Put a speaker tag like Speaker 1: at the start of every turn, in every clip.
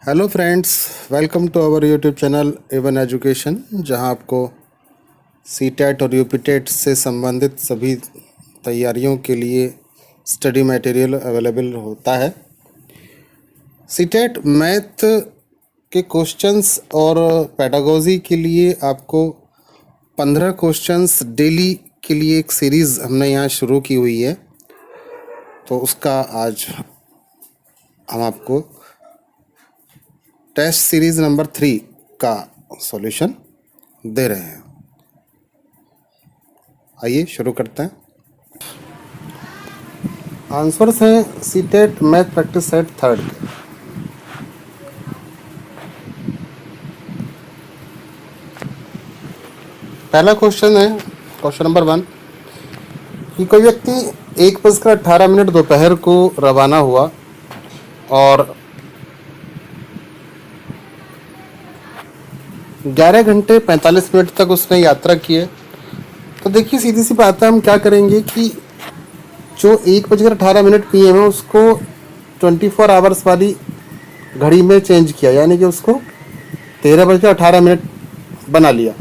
Speaker 1: Hello friends, welcome to our YouTube channel Avon education, जहां आपको CTET और UPTET से संबंधित सभी तैयारियों के लिए स्टडी मटेरियल अवेलेबल होता है। सीटेट मैथ के क्वेश्चंस और पेडागोजी के लिए आपको 15 क्वेश्चंस डेली के लिए एक सीरीज़ हमने यहाँ शुरू की हुई है, तो उसका आज हम आपको टेस्ट सीरीज नंबर 3 का सॉल्यूशन दे रहे हैं। आइए शुरू करते हैं। आंसर्स हैं CTET math practice set third के। पहला क्वेश्चन है, क्वेश्चन नंबर 1, कि कोई व्यक्ति 1:18 दोपहर को रवाना हुआ और 11 घंटे 45 मिनट तक उसने यात्रा की है। तो देखिए, सीधी सी बात है, हम क्या करेंगे कि जो 1:18 PM है उसको 24 आवर्स वाली घड़ी में चेंज किया, यानी कि उसको 13:18 बना लिया,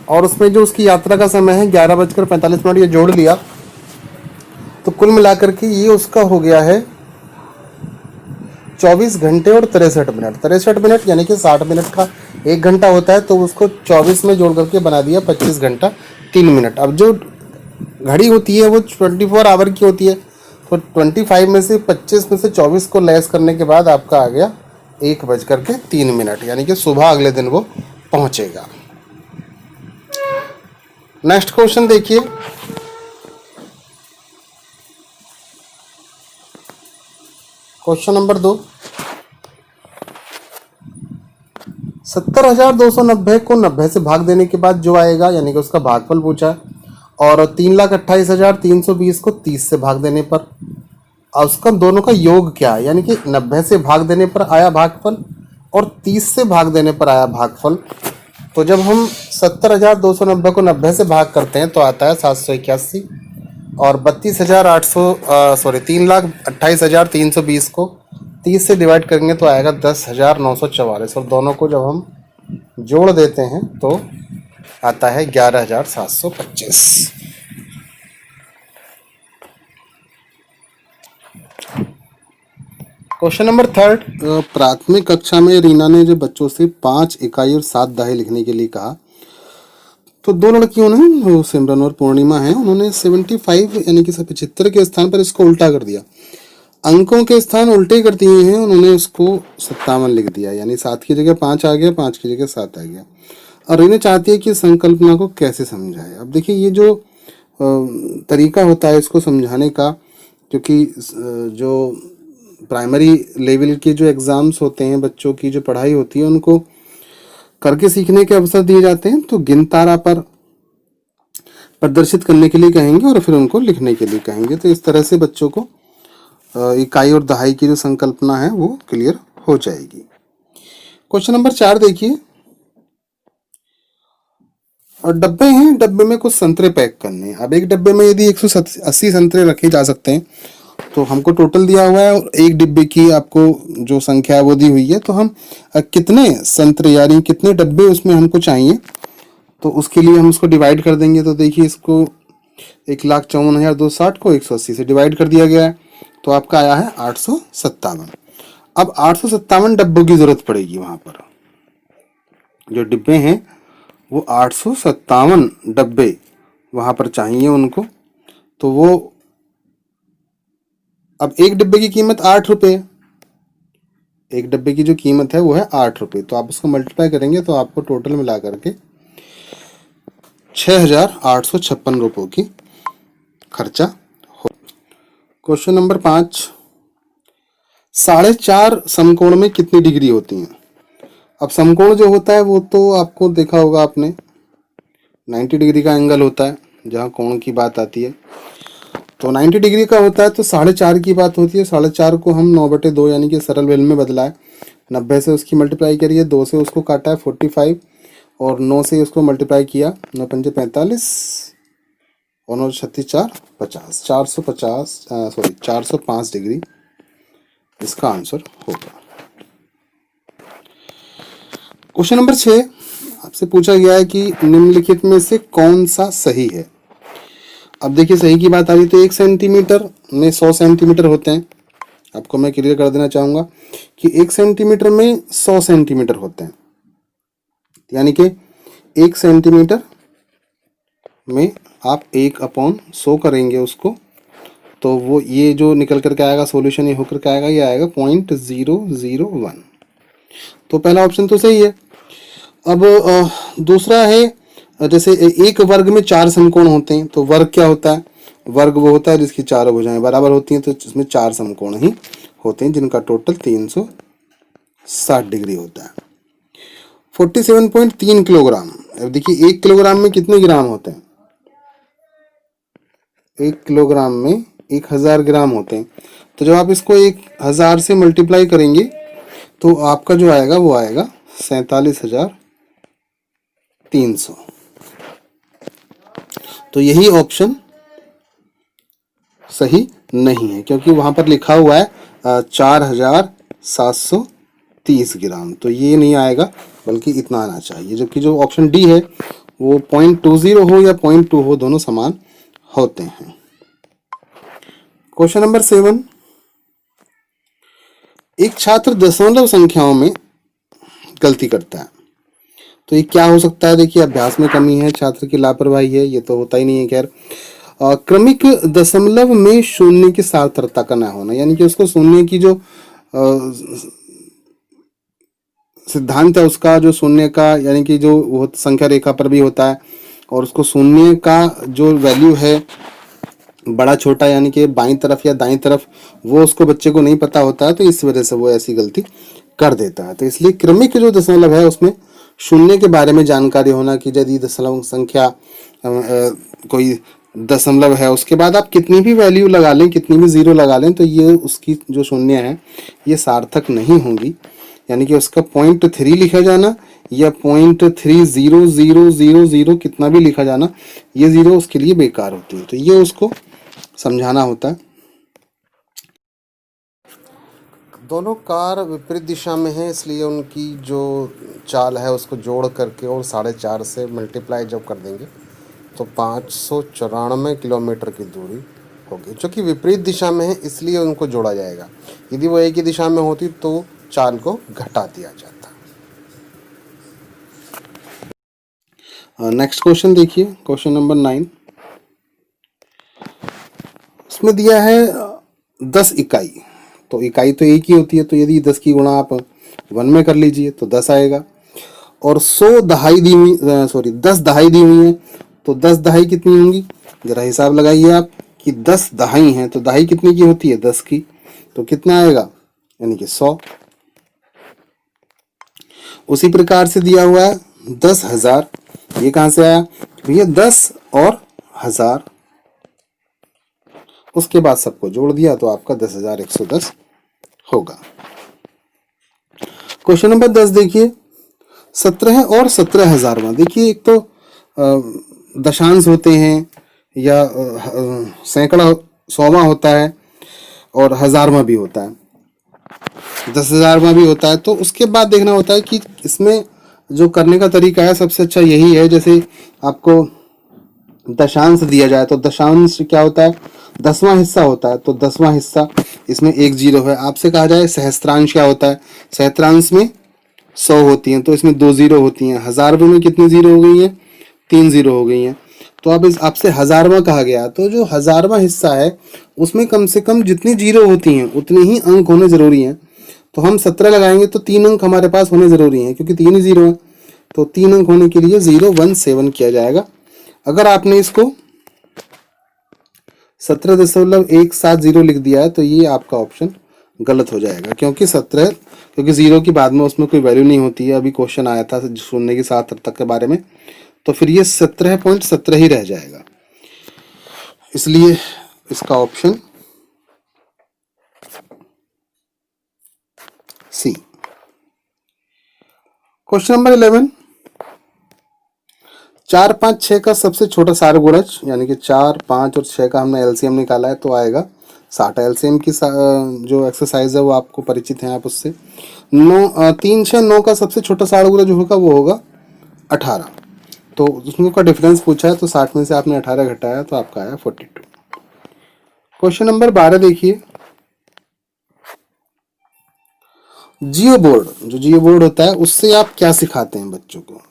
Speaker 1: और उसमें जो उसकी यात्रा का समय है 11:45 ये जोड़ लिया। तो कुल मिलाकर के ये उसका हो गया है 24 घंटे और 63 मिनट, यानी कि 60 मिनट का 1 घंटा होता है, तो उसको 24 में जोड़ करके बना दिया 25 घंटा 3 मिनट। अब जो घड़ी होती है वो 24 आवर की होती है, तो 25 में से 25 में से 24 को लेस करने के बाद आपका आ गया 1:03, यानी कि सुबह अगले दिन वो पहुंचेगा। नेक्स्ट क्वेश्चन देखिए, क्वेश्चन नंबर 2, 70,290 को 90 से भाग देने के बाद जो आएगा, यानी कि उसका भागफल पूछा है, और 3,28,320 को 30 से भाग देने पर, और उसका दोनों का योग क्या है, यानी कि 90 से भाग देने पर आया भागफल और 30 से भाग देने पर आया भागफल। तो जब हम 70,290 को 90 से भाग करते हैं तो आता है 781, और 3,28,320 को 30 से डिवाइड करेंगे तो आएगा 10,944, और दोनों को जब हम जोड़ देते हैं तो आता है 11,725। क्वेश्चन नंबर 3, प्राथमिक कक्षा में रीना ने जो बच्चों से 5 इकाई और 7 दाहे लिखने के लिए कहा, तो 2 लड़कियों ने, वो सिमरन और पूर्णिमा हैं, उन्होंने 75 यानी कि 75 के स्थान पर इसको उल्टा कर दिया। अंकों के स्थान उल्टे कर दिए हैं, उन्होंने उसको 57 लिख दिया, यानी 7 की जगह 5 आ गया, 5 की जगह 7 आ गया। और रीना चाहती है कि संकल्पना को कैसे समझाए। अब देखिए, ये जो तरीका होता है इसको समझाने का, क्योंकि जो प्राइमरी लेवल के जो एग्ज़ाम्स होते हैं, बच्चों की जो पढ़ाई होती है, उनको करके सीखने के अवसर दिए जाते हैं, तो गिनतारा पर प्रदर्शित करने के लिए कहेंगे और फिर उनको लिखने के लिए कहेंगे। तो इस तरह से बच्चों को इकाई और दहाई की जो संकल्पना है वो क्लियर हो जाएगी। क्वेश्चन नंबर 4 देखिए, और डब्बे हैं, डब्बे में कुछ संतरे पैक करने हैं। अब एक डब्बे में यदि 180 संतरे रखे जा सकते हैं, तो हमको टोटल दिया हुआ है और एक डिब्बे की आपको जो संख्या है वो दी हुई है, तो हम कितने संतरे यानी कितने डब्बे उसमें हमको चाहिए, तो उसके लिए हम उसको डिवाइड कर देंगे। तो देखिए, इसको 1,54,260 को 180 से डिवाइड कर दिया गया है, तो आपका आया है 857। अब 857 डब्बों की जरूरत पड़ेगी, वहां पर जो डिब्बे हैं वो 857 डब्बे वहां पर चाहिए उनको। तो वो, अब एक डिब्बे की कीमत 8 रुपये, एक डब्बे की जो कीमत है वो है 8 रुपये, तो आप उसको मल्टीप्लाई करेंगे तो आपको टोटल मिला करके 6,856 रुपयों की खर्चा हो। क्वेश्चन नंबर 5, 4.5 समकोण में कितनी डिग्री होती हैं। अब समकोण जो होता है वो तो आपको देखा होगा आपने, 90 डिग्री का एंगल होता है जहाँ कोण की बात आती है, तो 90 डिग्री का होता है, तो 4.5 की बात होती है। 4.5 को हम 9/2 यानी कि सरल बेल में बदला है, 90 से उसकी मल्टीप्लाई करिए, 2 से उसको काटा है 45, और 9 से उसको मल्टीप्लाई किया, 9 पंजे 45 और 9 36 4 50, 405 डिग्री इसका आंसर होगा। क्वेश्चन नंबर 6 आपसे पूछा गया है कि निम्नलिखित में से कौन सा सही है। अब देखिए सही की बात आ रही तो 1 सेंटीमीटर में 100 सेंटीमीटर होते हैं। आपको मैं क्लियर कर देना चाहूंगा कि 1 सेंटीमीटर में 100 सेंटीमीटर होते हैं, यानी कि 1 सेंटीमीटर में आप 1/100 करेंगे उसको, तो वो ये जो निकल करके आएगा सॉल्यूशन ये होकर के आएगा, ये आएगा 0.001। तो पहला ऑप्शन तो सही है। अब दूसरा है जैसे एक वर्ग में 4 समकोण होते हैं, तो वर्ग क्या होता है, वर्ग वो होता है जिसकी चारों भुजाएं बराबर होती हैं, तो इसमें 4 समकोण ही होते हैं जिनका टोटल 360 डिग्री होता है। 47.3 किलोग्राम। अब देखिए 1 किलोग्राम में कितने ग्राम होते हैं, 1 किलोग्राम में 1000 ग्राम होते हैं। तो जब आप इसको 1000 से मल्टीप्लाई करेंगे तो आपका जो आएगा वो आएगा 47,300। तो यही ऑप्शन सही नहीं है, क्योंकि वहां पर लिखा हुआ है 4730 ग्राम, तो ये नहीं आएगा, बल्कि इतना आना चाहिए। जबकि जो ऑप्शन डी है वो 0.20 हो या 0.2 हो, दोनों समान होते हैं। क्वेश्चन नंबर 7, एक छात्र दशमलव संख्याओं में गलती करता है, तो ये क्या हो सकता है। देखिए अभ्यास में कमी है, छात्र की लापरवाही है, ये तो होता ही नहीं है। खैर क्रमिक दशमलव में शून्य की सार्थकता का ना होना, यानी कि उसको शून्य की जो सिद्धांत है उसका, जो शून्य का यानी कि जो वो संख्या रेखा पर भी होता है, और उसको शून्य का जो वैल्यू है बड़ा छोटा यानी कि बाईं तरफ या दाईं तरफ, वो उसको बच्चे को नहीं पता होता है, तो इस वजह से वो ऐसी गलती कर देता है। तो इसलिए क्रमिक जो दशमलव है उसमें शून्य के बारे में जानकारी होना, कि यदि दशमलव संख्या कोई दशमलव है, उसके बाद आप कितनी भी वैल्यू लगा लें, कितनी भी जीरो लगा लें, तो ये उसकी जो शून्य है ये सार्थक नहीं होंगी। यानी कि उसका 0.3 लिखा जाना या 0.300000 कितना भी लिखा जाना, ये जीरो उसके लिए बेकार होती है। तो ये उसको समझाना होता है। दोनों कार विपरीत दिशा में है, इसलिए उनकी जो चाल है उसको जोड़ करके और 4.5 से मल्टीप्लाई जब कर देंगे तो 594 किलोमीटर की दूरी होगी। जो कि विपरीत दिशा में है इसलिए उनको जोड़ा जाएगा। यदि वो एक ही दिशा में होती तो चाल को घटा दिया जाता। नेक्स्ट क्वेश्चन देखिए, क्वेश्चन नंबर 9। इसमें दिया है 10 इकाई, तो इकाई तो एक ही होती है, तो यदि 10 की गुणा आप 1 में कर लीजिए तो 10 आएगा। और 100 दहाई दी हुई 10 दहाई दी हुई है, तो 10 दहाई कितनी होंगी, जरा हिसाब लगाइए आप कि 10 दहाई हैं, तो दहाई कितनी की होती है 10 की, तो कितना आएगा यानी कि 100। उसी प्रकार से दिया हुआ है 10,000, ये कहां से आया भैया, 10 और 1000, उसके बाद सबको जोड़ दिया तो आपका 10,110 होगा। क्वेश्चन नंबर 10 देखिए, 17 और 17,000। देखिए एक तो दशांश होते हैं या सैकड़ा 100वां होता है और 1000वां भी होता है, 10,000वां भी होता है। तो उसके बाद देखना होता है कि इसमें जो करने का तरीका है सबसे अच्छा यही है, जैसे आपको दशांश दिया जाए तो दशांश क्या होता है, 10वां हिस्सा होता है, तो 10वां हिस्सा इसमें एक जीरो है। आपसे कहा जाए सहस्त्रांश क्या होता है, सहस्त्रांश में 100 होती हैं, तो इसमें 2 जीरो होती हैं। 1000 में कितनी जीरो हो गई हैं, 3 जीरो हो गई हैं। तो अब इस आपसे 1000वां कहा गया, तो जो 1000वां हिस्सा है उसमें कम से कम जितनी जीरो होती हैं उतने ही अंक होने जरूरी हैं। तो हम 17 लगाएंगे तो 3 अंक हमारे पास होने जरूरी हैं, क्योंकि 3 ही जीरो है, तो 3 अंक होने के लिए 017 किया जाएगा। अगर आपने इसको 17.170 लिख दिया है तो ये आपका ऑप्शन गलत हो जाएगा, क्योंकि 17, क्योंकि जीरो की बाद में उसमें कोई वैल्यू नहीं होती है। अभी क्वेश्चन आया था शून्य की सार्थकता के बारे में, तो फिर ये 17.17 ही रह जाएगा, इसलिए इसका ऑप्शन सी। क्वेश्चन नंबर 11, 4, 5, 6 का सबसे छोटा सारगुणज, यानी कि 4, 5 और 6 का हमने एलसीएम निकाला है, तो आएगा 60 एलसीएम की जो एक्सरसाइज है वो आपको परिचित हैं आप उससे। 9 3 6 9 का सबसे छोटा 60 गुना जो होगा वो होगा 18। तो उसमें का डिफरेंस पूछा है, तो 60 में से आपने 18 घटाया तो आपका आया 42। क्वेश्चन नंबर 12 देखिए। जियो बोर्ड, जो जियो बोर्ड होता है उससे आप क्या सिखाते हैं बच्चों को?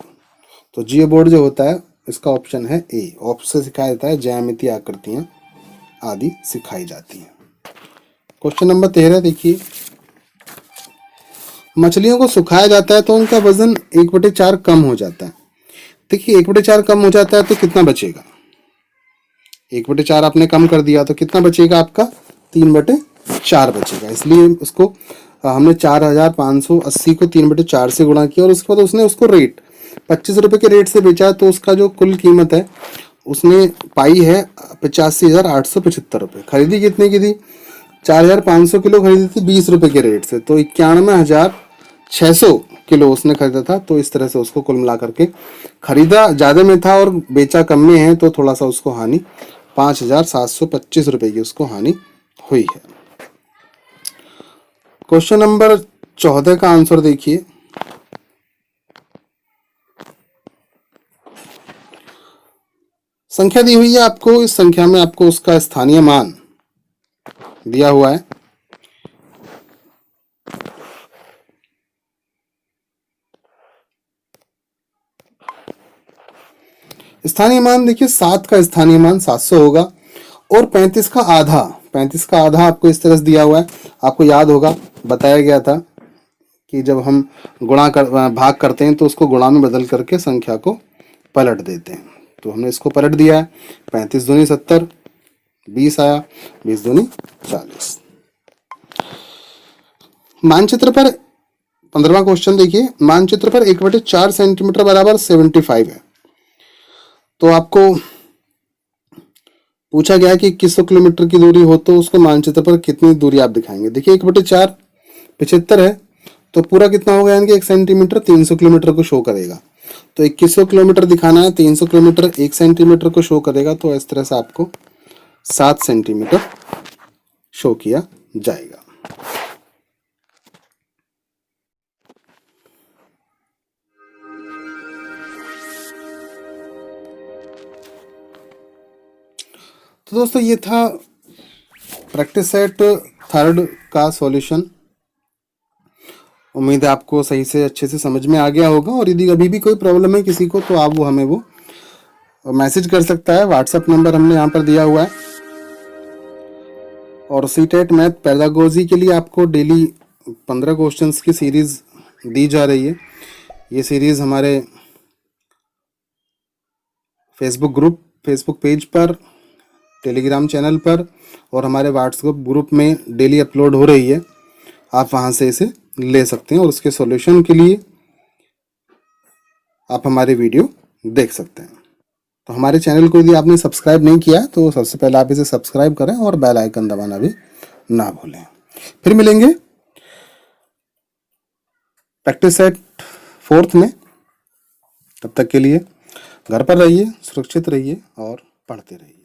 Speaker 1: तो जियो बोर्ड जो होता है इसका ऑप्शन है ए, ऑप्शन सिखाया जाता है ज्यामितीय आकृतियां आदि सिखाई जाती हैं। क्वेश्चन नंबर 13 देखिए। मछलियों को सुखाया जाता है तो उनका वजन 1/4 कम हो जाता है। देखिए 1/4 कम हो जाता है तो कितना बचेगा? 1/4 आपने कम कर दिया तो कितना बचेगा आपका? 3/4 बचेगा। इसलिए उसको हमने 4580 को 3/4 से गुणा किया और उसके बाद उसने उसको रेट 25 रुपये के रेट से बेचा, तो उसका जो कुल कीमत है उसने पाई है 85,875 रुपये। खरीदी कितने की थी? 4,500 किलो खरीदी थी 20 रुपये के रेट से, तो 91,600 किलो उसने खरीदा था। तो इस तरह से उसको कुल मिला करके खरीदा ज़्यादा में था और बेचा कम में है, तो थोड़ा सा उसको हानि 5,725 रुपये की उसको हानि हुई है। क्वेश्चन नंबर 14 का आंसर देखिए। संख्या दी हुई है आपको, इस संख्या में आपको उसका स्थानीय मान दिया हुआ है। स्थानीय मान देखिए 7 का स्थानीय मान 700 होगा और 35 का आधा आपको इस तरह से दिया हुआ है। आपको याद होगा बताया गया था कि जब हम भाग करते हैं तो उसको गुणा में बदल करके संख्या को पलट देते हैं। तो हमने इसको पलट दिया है। 35 दूनी 70, 20 आया, 20 दूनी 40। मानचित्र पर 15वां क्वेश्चन देखिए। मानचित्र पर 1/4 सेंटीमीटर बराबर 75 है। तो आपको पूछा गया कि 2100 किलोमीटर की दूरी हो तो उसको मानचित्र पर कितनी दूरी आप दिखाएंगे। देखिए 1/4 75 है, तो पूरा कितना होगा, यानी कि 1 सेंटीमीटर 300 किलोमीटर को शो करेगा। तो 2100 किलोमीटर दिखाना है, 300 किलोमीटर 1 सेंटीमीटर को शो करेगा, तो इस तरह से आपको 7 सेंटीमीटर शो किया जाएगा। तो दोस्तों ये था प्रैक्टिस सेट थर्ड का सॉल्यूशन। उम्मीद है आपको सही से अच्छे से समझ में आ गया होगा। और यदि अभी भी कोई प्रॉब्लम है किसी को तो आप हमें वो मैसेज कर सकता है। व्हाट्सएप नंबर हमने यहाँ पर दिया हुआ है। और सीटेट मैथ पेडागोजी के लिए आपको डेली 15 क्वेश्चंस की सीरीज दी जा रही है। ये सीरीज हमारे फेसबुक पेज पर, टेलीग्राम चैनल पर और हमारे व्हाट्सएप ग्रुप में डेली अपलोड हो रही है। आप वहाँ से इसे ले सकते हैं और उसके सॉल्यूशन के लिए आप हमारे वीडियो देख सकते हैं। तो हमारे चैनल को यदि आपने सब्सक्राइब नहीं किया तो सबसे पहले आप इसे सब्सक्राइब करें और बेल आइकन दबाना भी ना भूलें। फिर मिलेंगे प्रैक्टिस सेट फोर्थ में। तब तक के लिए घर पर रहिए, सुरक्षित रहिए और पढ़ते रहिए।